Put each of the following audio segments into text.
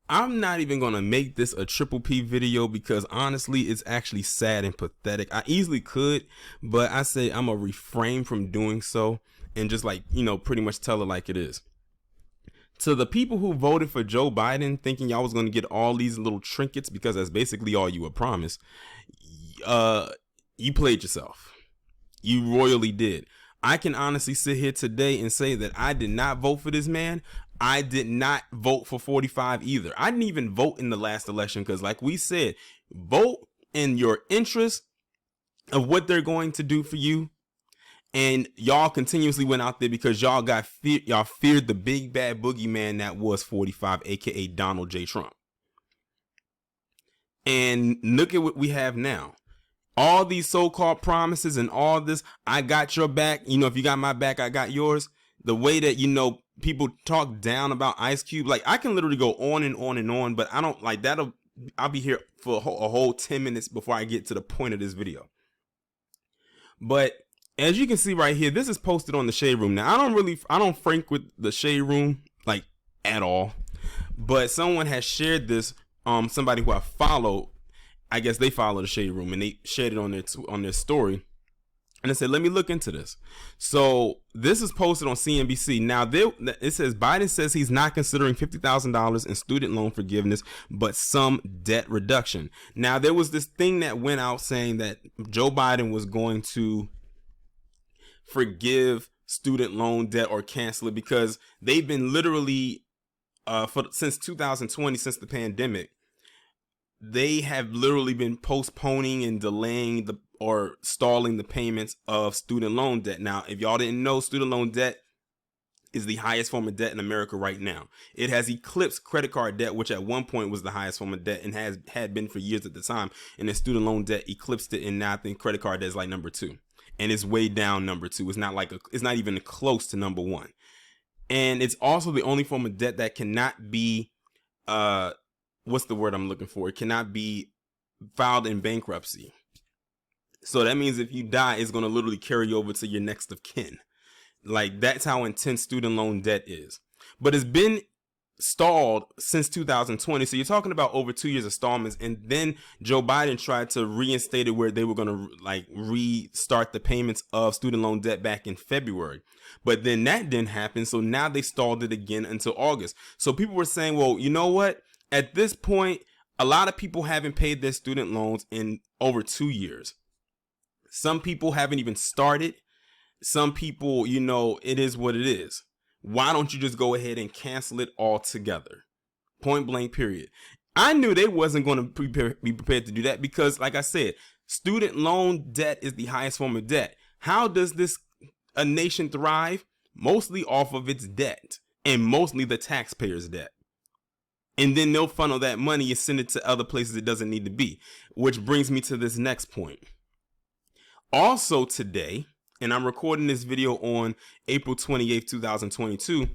I'm not even going to make this a Triple P video because honestly, it's actually sad and pathetic. I easily could, but I say I'm going to refrain from doing so and just like, pretty much tell it like it is. To the people who voted for Joe Biden thinking y'all was going to get all these little trinkets because that's basically all you were promised, you played yourself. You royally did. I can honestly sit here today and say that I did not vote for this man. I did not vote for 45 either. I didn't even vote in the last election because, like we said, vote in your interest of what they're going to do for you. And y'all continuously went out there because y'all feared the big bad boogeyman that was 45, aka Donald J. Trump. And look at what we have now. All these so-called promises and all this, I got your back. If you got my back, I got yours. The way that, people talk down about Ice Cube, like I can literally go on and on and on, but I don't like that'll. I'll be here for a whole 10 minutes before I get to the point of this video. But as you can see right here, this is posted on the Shade Room. Now, I don't frank with the Shade Room like at all, but someone has shared this. Somebody who I follow, I guess they follow the Shade Room, and they shared it on their story. And I said, let me look into this. So this is posted on CNBC. Now, it says Biden says he's not considering $50,000 in student loan forgiveness, but some debt reduction. Now, there was this thing that went out saying that Joe Biden was going to forgive student loan debt or cancel it because they've been literally since 2020, since the pandemic, they have literally been postponing and delaying or stalling the payments of student loan debt. Now, if y'all didn't know, student loan debt is the highest form of debt in America right now. It has eclipsed credit card debt, which at one point was the highest form of debt and had been for years at the time. And then student loan debt eclipsed it, and now I think credit card debt is like number 2. And it's way down number 2. It's not even close to number 1. And it's also the only form of debt that cannot be what's the word I'm looking for? It cannot be filed in bankruptcy. So that means if you die, it's going to literally carry over to your next of kin. Like, that's how intense student loan debt is. But it's been stalled since 2020. So you're talking about over 2 years of stallments. And then Joe Biden tried to reinstate it where they were going to restart the payments of student loan debt back in February. But then that didn't happen. So now they stalled it again until August. So people were saying, well, you know what? At this point, a lot of people haven't paid their student loans in over 2 years. Some people haven't even started. Some people, it is what it is. Why don't you just go ahead and cancel it altogether? Point blank, period. I knew they wasn't going to be prepared to do that because, like I said, student loan debt is the highest form of debt. How does a nation thrive? Mostly off of its debt and mostly the taxpayers' debt. And then they'll funnel that money and send it to other places it doesn't need to be. Which brings me to this next point. Also today, and I'm recording this video on April 28th, 2022,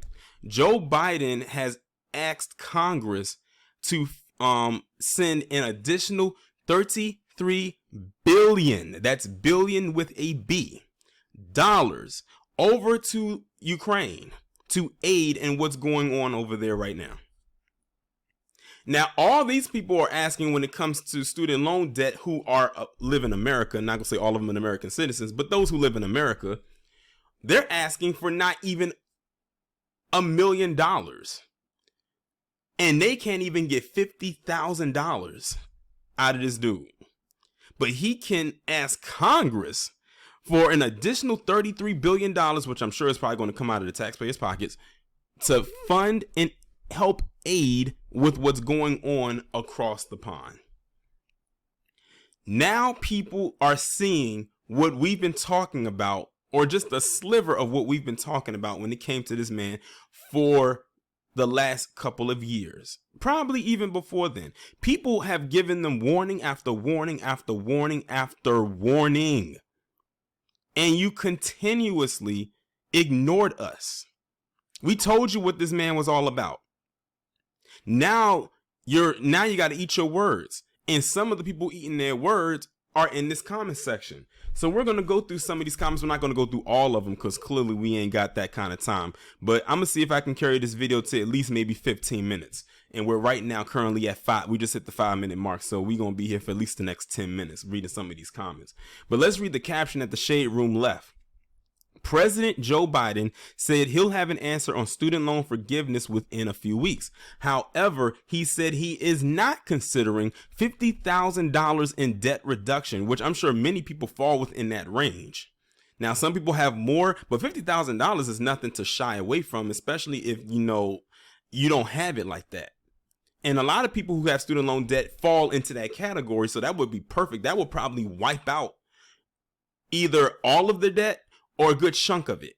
Joe Biden has asked Congress to send an additional $33 billion, that's billion with a B, dollars over to Ukraine to aid in what's going on over there right now. Now, all these people are asking when it comes to student loan debt who live in America, not gonna say all of them are American citizens, but those who live in America, they're asking for not even $1 million. And they can't even get $50,000 out of this dude. But he can ask Congress for an additional $33 billion, which I'm sure is probably going to come out of the taxpayers' pockets, to fund and help aid with what's going on across the pond. Now people are seeing what we've been talking about, or just a sliver of what we've been talking about when it came to this man for the last couple of years, probably even before then. People have given them warning after warning after warning after warning, and you continuously ignored us. We told you what this man was all about. Now you got to eat your words. And some of the people eating their words are in this comment section. So we're going to go through some of these comments. We're not going to go through all of them because clearly we ain't got that kind of time. But I'm going to see if I can carry this video to at least maybe 15 minutes. And we're right now currently at 5. We just hit the 5-minute mark. So we're going to be here for at least the next 10 minutes reading some of these comments. But let's read the caption that the Shade Room left. President Joe Biden said he'll have an answer on student loan forgiveness within a few weeks. However, he said he is not considering $50,000 in debt reduction, which I'm sure many people fall within that range. Now, some people have more, but $50,000 is nothing to shy away from, especially if, you don't have it like that. And a lot of people who have student loan debt fall into that category. So that would be perfect. That would probably wipe out either all of the debt or a good chunk of it.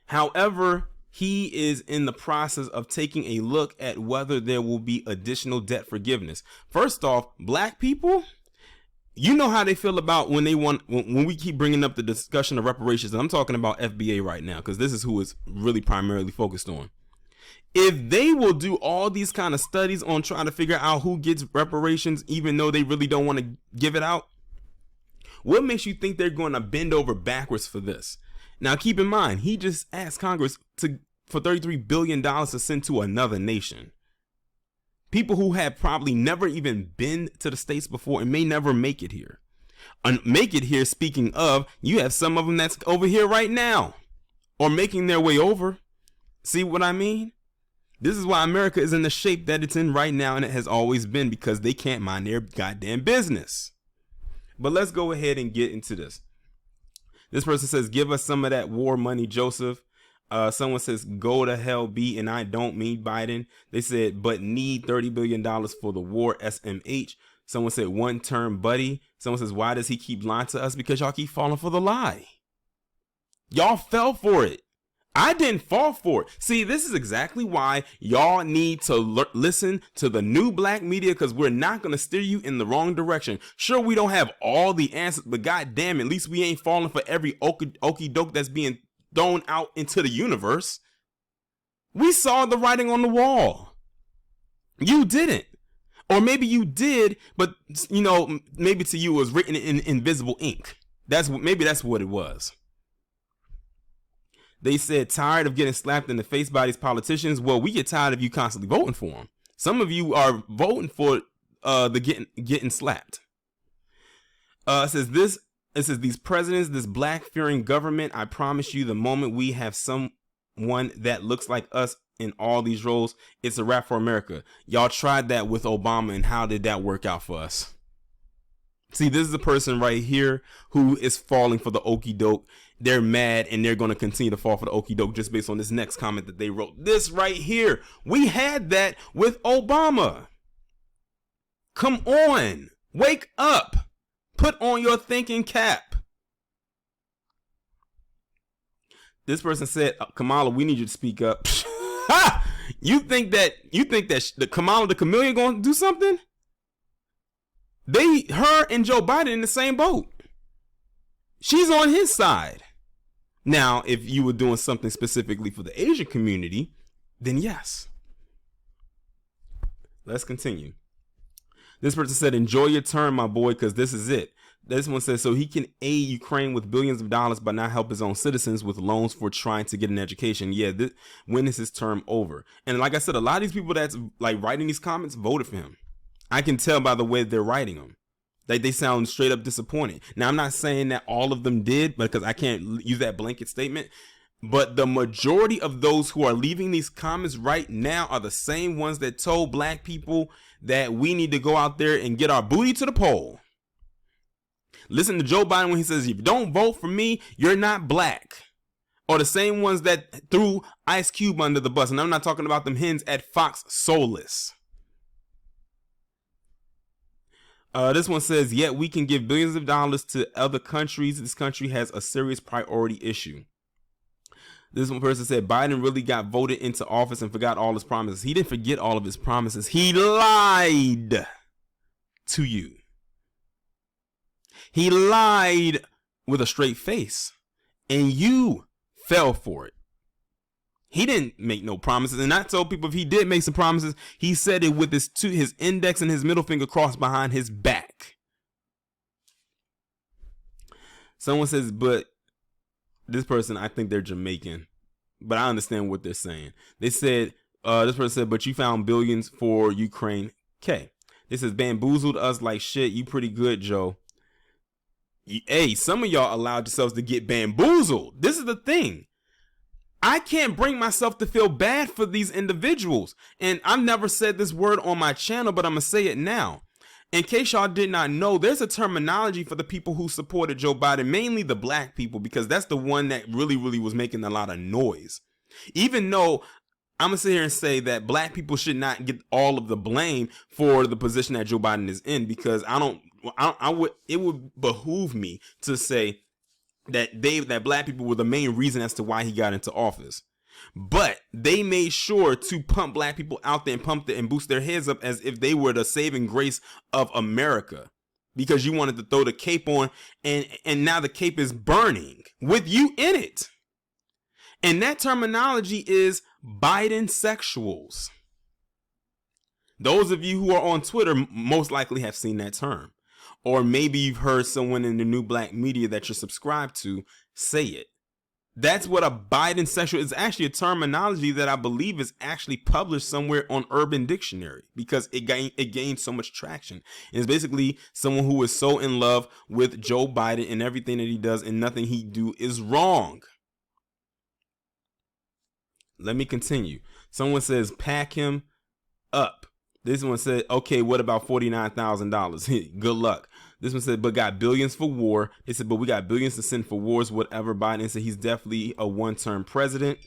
However, he is in the process of taking a look at whether there will be additional debt forgiveness. First off, black people, you know how they feel about when we keep bringing up the discussion of reparations. And I'm talking about FBA right now, because this is who it's really primarily focused on. If they will do all these kind of studies on trying to figure out who gets reparations, even though they really don't want to give it out, what makes you think they're going to bend over backwards for this? Now, keep in mind, he just asked Congress for $33 billion to send to another nation. People who have probably never even been to the States before and may never make it here. Speaking of, you have some of them that's over here right now or making their way over. See what I mean? This is why America is in the shape that it's in right now, and it has always been, because they can't mind their goddamn business. But let's go ahead and get into this. This person says, give us some of that war money, Joseph. Someone says, go to hell, B, and I don't mean Biden. They said, but need $30 billion for the war, SMH. Someone said, one term, buddy. Someone says, why does he keep lying to us? Because y'all keep falling for the lie. Y'all fell for it. I didn't fall for it. See, this is exactly why y'all need to listen to the new black media, because we're not going to steer you in the wrong direction. Sure, we don't have all the answers, but goddamn, at least we ain't falling for every okey doke that's being thrown out into the universe. We saw the writing on the wall. You didn't. Or maybe you did, but maybe to you it was written in invisible ink. Maybe that's what it was. They said, tired of getting slapped in the face by these politicians. Well, we get tired of you constantly voting for them. Some of you are voting for the getting slapped. It says these presidents, this black fearing government. I promise you, the moment we have someone that looks like us in all these roles, it's a wrap for America. Y'all tried that with Obama, and how did that work out for us? See, this is a person right here who is falling for the okie doke. They're mad, and they're going to continue to fall for the okie doke just based on this next comment that they wrote. This right here. We had that with Obama. Come on. Wake up. Put on your thinking cap. This person said, Kamala, we need you to speak up. You think that the Kamala the Chameleon going to do something? Her and Joe Biden in the same boat. She's on his side. Now, if you were doing something specifically for the Asian community, then yes. Let's continue. This person said, enjoy your turn, my boy, because this is it. This one says, so he can aid Ukraine with billions of dollars, but not help his own citizens with loans for trying to get an education. Yeah, when is his term over? And like I said, a lot of these people that's like writing these comments voted for him. I can tell by the way they're writing them. They sound straight up disappointed. Now, I'm not saying that all of them did, because I can't use that blanket statement. But the majority of those who are leaving these comments right now are the same ones that told black people that we need to go out there and get our booty to the poll. Listen to Joe Biden when he says, if you don't vote for me, you're not black. Or the same ones that threw Ice Cube under the bus. And I'm not talking about them hens at Fox Soulless. This one says, yet we can give billions of dollars to other countries. This country has a serious priority issue. This one person said, Biden really got voted into office and forgot all his promises. He didn't forget all of his promises. He lied to you. He lied with a straight face, and you fell for it. He didn't make no promises. And I told people if he did make some promises, he said it with his index and his middle finger crossed behind his back. Someone says, but this person, I think they're Jamaican, but I understand what they're saying. They said, this person said, but you found billions for Ukraine. Okay. This is bamboozled us like shit. You pretty good, Joe. Hey, some of y'all allowed yourselves to get bamboozled. This is the thing. I can't bring myself to feel bad for these individuals. And I've never said this word on my channel, but I'm going to say it now. In case y'all did not know, there's a terminology for the people who supported Joe Biden, mainly the black people, because that's the one that really was making a lot of noise. Even though I'm going to sit here and say that black people should not get all of the blame for the position that Joe Biden is in, because it would behoove me to say that black people were the main reason as to why he got into office. But they made sure to pump black people out there and pump it and boost their heads up as if they were the saving grace of America, because you wanted to throw the cape on, and now the cape is burning with you in it. And that terminology is Biden sexuals. Those of you who are on Twitter most likely have seen that term, or maybe you've heard someone in the new black media that you're subscribed to say it. That's what a Biden sexual is. Actually a terminology that I believe is actually published somewhere on Urban Dictionary, because it gained so much traction. And it's basically someone who is so in love with Joe Biden and everything that he does, and nothing he do is wrong. Let me continue. Someone says, pack him up. This one said, okay, what about $49,000? Good luck. This one said, but got billions for war. They said, but we got billions to send for wars, whatever. Biden said he's definitely a one-term president.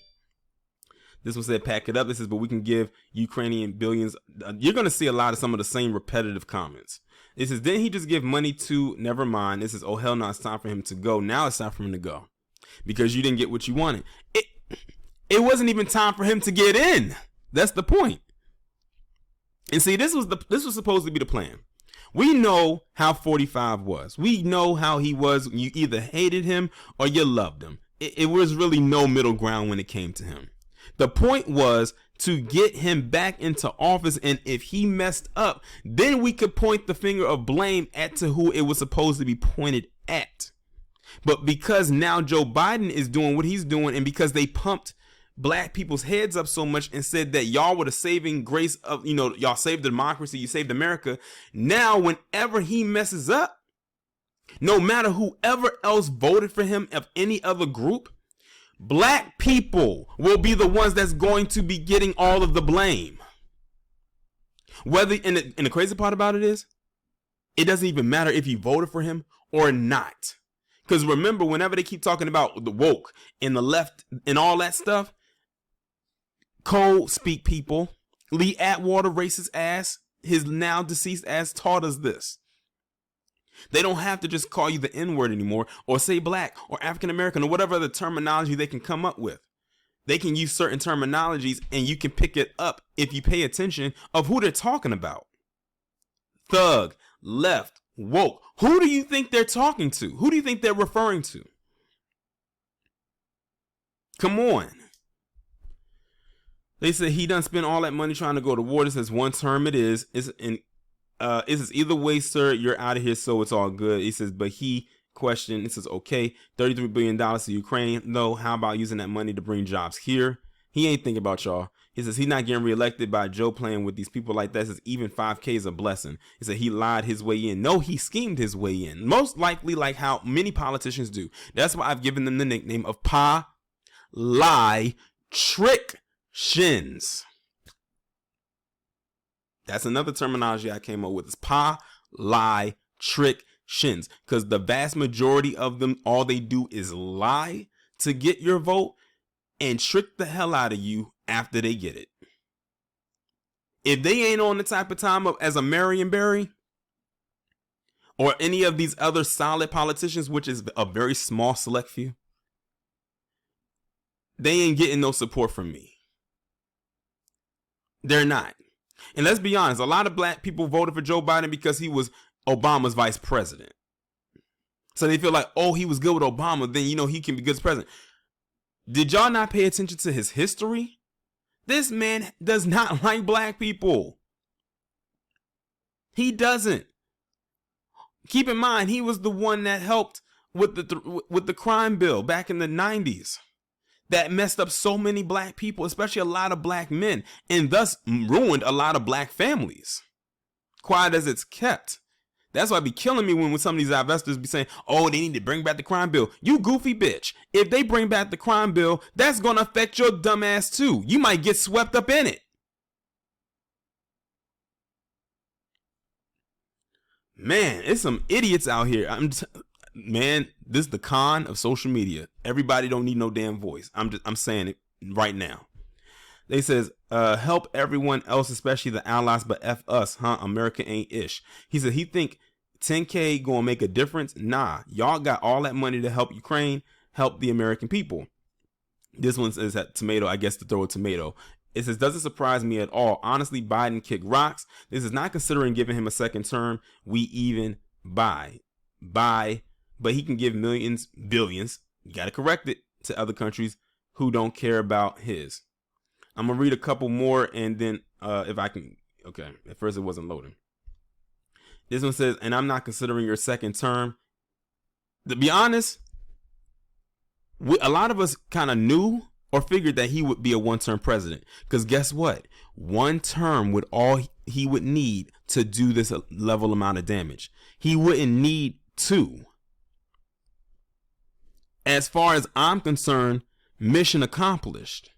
This one said, pack it up. This says, but we can give Ukrainian billions. You're going to see a lot of some of the same repetitive comments. It says, didn't he just give money to, never mind. This is, oh, hell no, it's time for him to go. Now it's time for him to go because you didn't get what you wanted. It wasn't even time for him to get in. That's the point. And see, this was supposed to be the plan. We know how 45 was. We know how he was. You either hated him or you loved him. It was really no middle ground when it came to him. The point was to get him back into office, and if he messed up, then we could point the finger of blame at to who it was supposed to be pointed at. But because now Joe Biden is doing what he's doing, and because they pumped black people's heads up so much and said that y'all were the saving grace of, y'all saved the democracy, you saved America. Now, whenever he messes up, no matter whoever else voted for him of any other group, black people will be the ones that's going to be getting all of the blame. Whether, and the crazy part about it is, it doesn't even matter if you voted for him or not. Because remember, whenever they keep talking about the woke and the left and all that stuff, Code Speak people, Lee Atwater, racist ass, his now deceased ass, taught us this. They don't have to just call you the N-word anymore, or say black or African American or whatever other terminology they can come up with. They can use certain terminologies and you can pick it up if you pay attention of who they're talking about. Thug, left, woke. Who do you think they're talking to? Who do you think they're referring to? Come on. They said he done spent all that money trying to go to war. This is one term. It is. It says either way, sir, you're out of here, so it's all good. He says, but he questioned. It says, okay, $33 billion to Ukraine. No, how about using that money to bring jobs here? He ain't thinking about y'all. He says he's not getting reelected by Joe playing with these people like that. He says even 5K is a blessing. He said he lied his way in. No, he schemed his way in. Most likely like how many politicians do. That's why I've given them the nickname of Pa, Lie, Trick, Shins. That's another terminology I came up with. Is Pa, Lie, Trick, Shins. Because the vast majority of them, all they do is lie to get your vote and trick the hell out of you after they get it. If they ain't on the type of time of as a Marion Barry or any of these other solid politicians, which is a very small select few, they ain't getting no support from me. They're not. And let's be honest, a lot of black people voted for Joe Biden because he was Obama's vice president. So they feel like, oh, he was good with Obama, then he can be good as president. Did y'all not pay attention to his history? This man does not like black people. He doesn't. Keep in mind, he was the one that helped with the crime bill back in the 90s that messed up so many black people, especially a lot of black men, and thus ruined a lot of black families. Quiet as it's kept. That's why it be killing me when some of these investors be saying, oh, they need to bring back the crime bill. You goofy bitch. If they bring back the crime bill, that's going to affect your dumb ass too. You might get swept up in it. Man, it's some idiots out here. Man, this is the con of social media. Everybody don't need no damn voice. I'm saying it right now. They says, help everyone else, especially the allies, but F us, huh? America ain't ish. He said he think 10K gonna make a difference. Nah, y'all got all that money to help Ukraine, help the American people. This one says that tomato, I guess to throw a tomato. It says, doesn't surprise me at all. Honestly, Biden kicked rocks. This is not considering giving him a second term. We even buy, but he can give millions, billions, you got to correct it, to other countries who don't care about his. I'm going to read a couple more and then if I can, okay, at first it wasn't loading. This one says, and I'm not considering your second term. To be honest, a lot of us kind of knew or figured that he would be a one-term president. Because guess what? One term would all he would need to do this level amount of damage. He wouldn't need two. As far as I'm concerned, mission accomplished.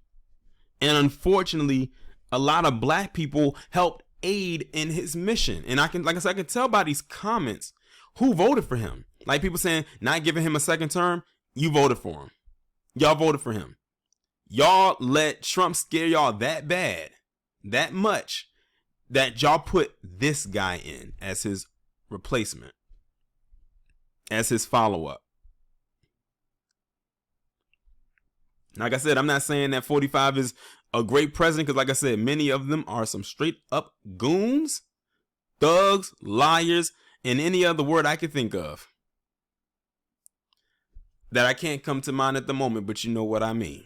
And unfortunately, a lot of black people helped aid in his mission. And I can, like I said, I can tell by these comments who voted for him. Like people saying, not giving him a second term, you voted for him. Y'all voted for him. Y'all let Trump scare y'all that bad, that much, that y'all put this guy in as his replacement, as his follow-up. Like I said, I'm not saying that 45 is a great president, because like I said, many of them are some straight up goons, thugs, liars, and any other word I could think of that I can't come to mind at the moment, but you know what I mean.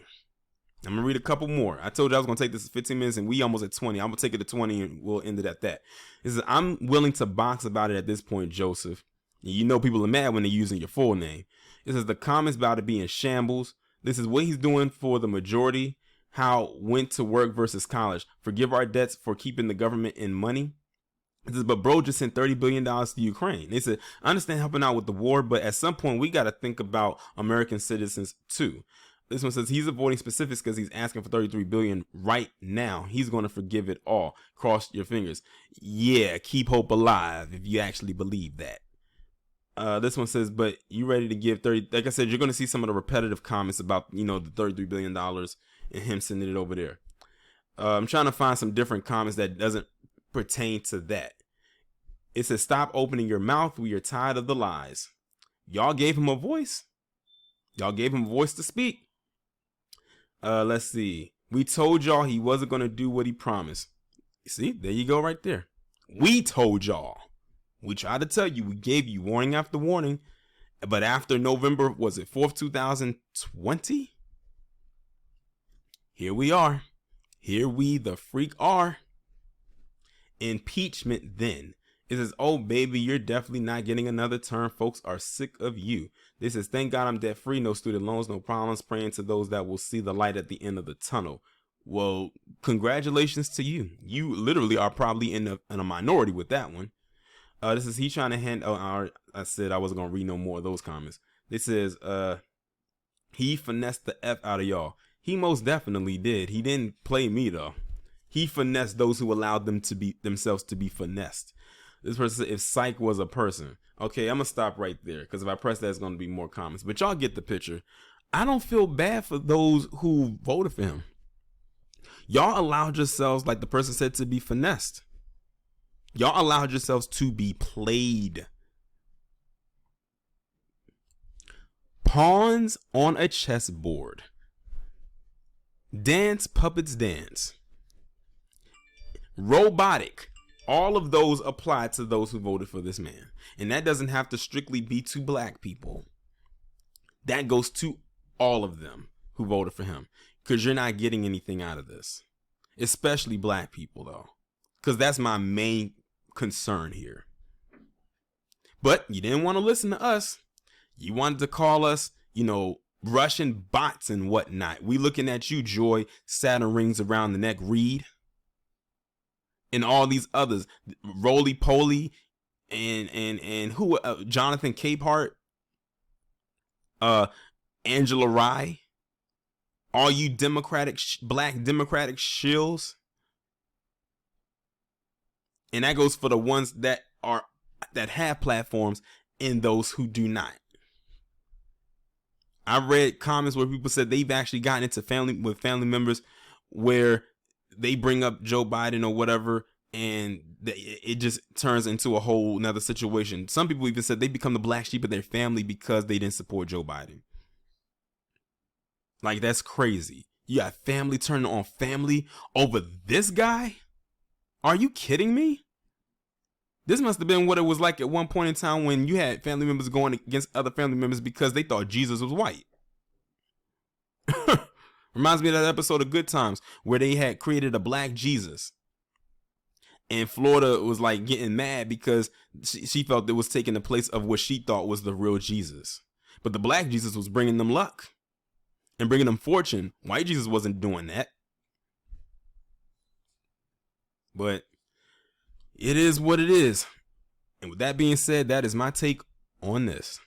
I'm going to read a couple more. I told you I was going to take this 15 minutes and we almost at 20. I'm going to take it to 20 and we'll end it at that. This is, I'm willing to box about it at this point, Joseph. You know people are mad when they're using your full name. This is the comments about it being shambles. This is what he's doing for the majority. How went to work versus college. Forgive our debts for keeping the government in money. This is, but bro just sent $30 billion to Ukraine. They said, I understand helping out with the war, but at some point we got to think about American citizens too. This one says he's avoiding specifics because he's asking for $33 billion right now. He's going to forgive it all. Cross your fingers. Yeah, keep hope alive if you actually believe that. This one says, but you ready to give 30? Like I said, you're going to see some of the repetitive comments about, you know, the $33 billion and him sending it over there. I'm trying to find some different comments that doesn't pertain to that. It says, stop opening your mouth. We are tired of the lies. Y'all gave him a voice. Y'all gave him a voice to speak. Let's see. We told y'all he wasn't going to do what he promised. See, there you go right there. We told y'all. We tried to tell you. We gave you warning after warning. But after November, was it 4th, 2020? Here we are. Here we the freak are. Impeachment then. It says, oh, baby, you're definitely not getting another term. Folks are sick of you. This is, thank God I'm debt free. No student loans, no problems. Praying to those that will see the light at the end of the tunnel. Well, congratulations to you. You literally are probably in a minority with that one. This is he trying to hand. Oh, I said I wasn't going to read no more of those comments. This says, he finessed the F out of y'all. He most definitely did. He didn't play me, though. He finessed those who allowed them to be themselves to be finessed. This person said, if psych was a person. Okay, I'm going to stop right there, because if I press that, it's going to be more comments. But y'all get the picture. I don't feel bad for those who voted for him. Y'all allowed yourselves, like the person said, to be finessed. Y'all allowed yourselves to be played. Pawns on a chessboard. Dance, puppets dance. Robotic. All of those apply to those who voted for this man. And that doesn't have to strictly be to black people. That goes to all of them who voted for him. Because you're not getting anything out of this. Especially black people, though. Because that's my main concern here. But you didn't want to listen to us. You wanted to call us, Russian bots and whatnot. We looking at you, Joy, Saturn rings around the neck, Reed, and all these others, Roly Poly, and who, Jonathan Capehart, Angela Rye, all you black Democratic shills. And that goes for the ones that have platforms and those who do not. I read comments where people said they've actually gotten into family members where they bring up Joe Biden or whatever, and it just turns into a whole nother situation. Some people even said they become the black sheep of their family because they didn't support Joe Biden. Like, that's crazy. You got family turning on family over this guy? Are you kidding me? This must have been what it was like at one point in time when you had family members going against other family members because they thought Jesus was white. Reminds me of that episode of Good Times where they had created a black Jesus. And Florida was like getting mad because she felt it was taking the place of what she thought was the real Jesus. But the black Jesus was bringing them luck and bringing them fortune. White Jesus wasn't doing that. But it is what it is. And with that being said, that is my take on this.